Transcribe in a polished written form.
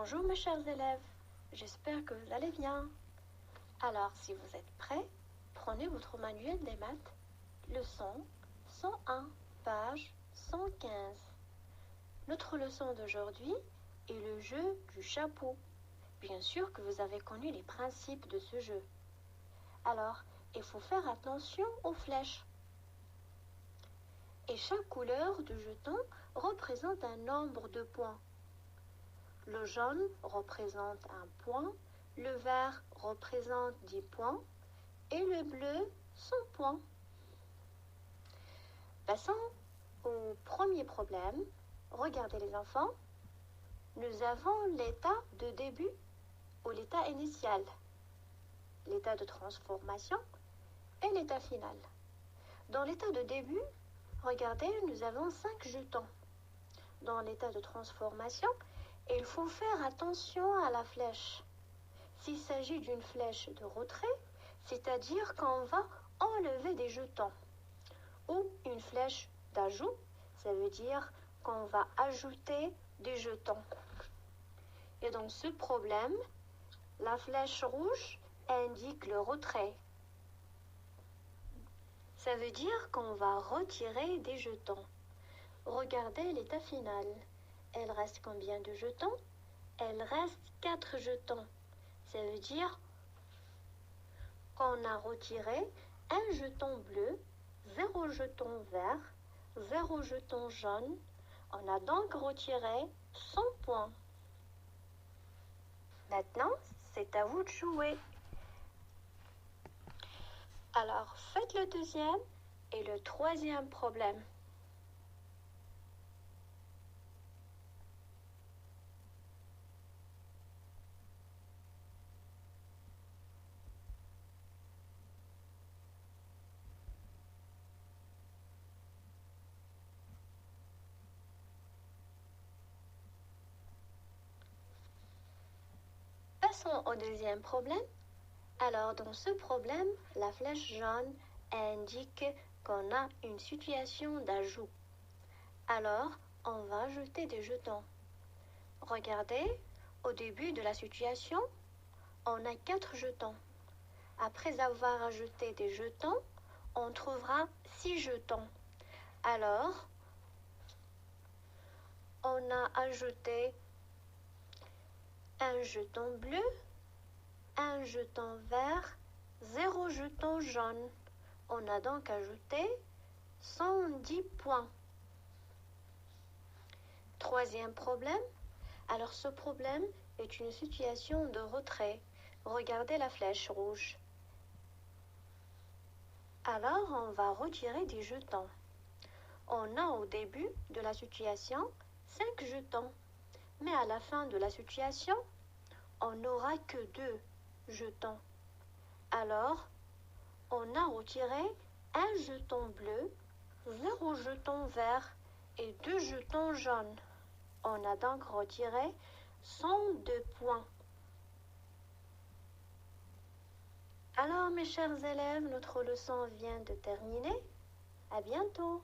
Bonjour mes chers élèves, j'espère que vous allez bien. Alors si vous êtes prêts, prenez votre manuel des maths, leçon 101, page 115. Notre leçon d'aujourd'hui est le jeu du chapeau. Bien sûr que vous avez connu les principes de ce jeu. Alors, il faut faire attention aux flèches. Et chaque couleur de jeton représente un nombre de points. Le jaune représente un point, le vert représente 10 points et le bleu 100 points. Passons au premier problème. Regardez les enfants. Nous avons l'état de début ou l'état initial, l'état de transformation et l'état final. Dans l'état de début, regardez, nous avons 5 jetons. Dans l'état de transformation, il faut faire attention à la flèche. S'il s'agit d'une flèche de retrait, c'est-à-dire qu'on va enlever des jetons, ou une flèche d'ajout, ça veut dire qu'on va ajouter des jetons. Et dans ce problème, la flèche rouge indique le retrait. Ça veut dire qu'on va retirer des jetons. Regardez l'état final. Elle reste combien de jetons? Elle reste 4 jetons. Ça veut dire qu'on a retiré un jeton bleu, 0 jeton vert, 0 jeton jaune. On a donc retiré 100 points. Maintenant, c'est à vous de jouer. Alors, faites le deuxième et le troisième problème. Passons au deuxième problème. Alors, dans ce problème, la flèche jaune indique qu'on a une situation d'ajout. Alors, on va ajouter des jetons. Regardez, au début de la situation, on a 4 jetons. Après avoir ajouté des jetons, on trouvera 6 jetons. Alors, on a ajouté un jeton bleu, un jeton vert, 0 jeton jaune. On a donc ajouté 110 points. Troisième problème. Alors ce problème est une situation de retrait. Regardez la flèche rouge. Alors on va retirer des jetons. On a au début de la situation 5 jetons. Mais à la fin de la situation, on n'aura que 2 jetons. Alors, on a retiré un jeton bleu, 0 jeton vert et 2 jetons jaunes. On a donc retiré 102 points. Alors, mes chers élèves, notre leçon vient de terminer. À bientôt.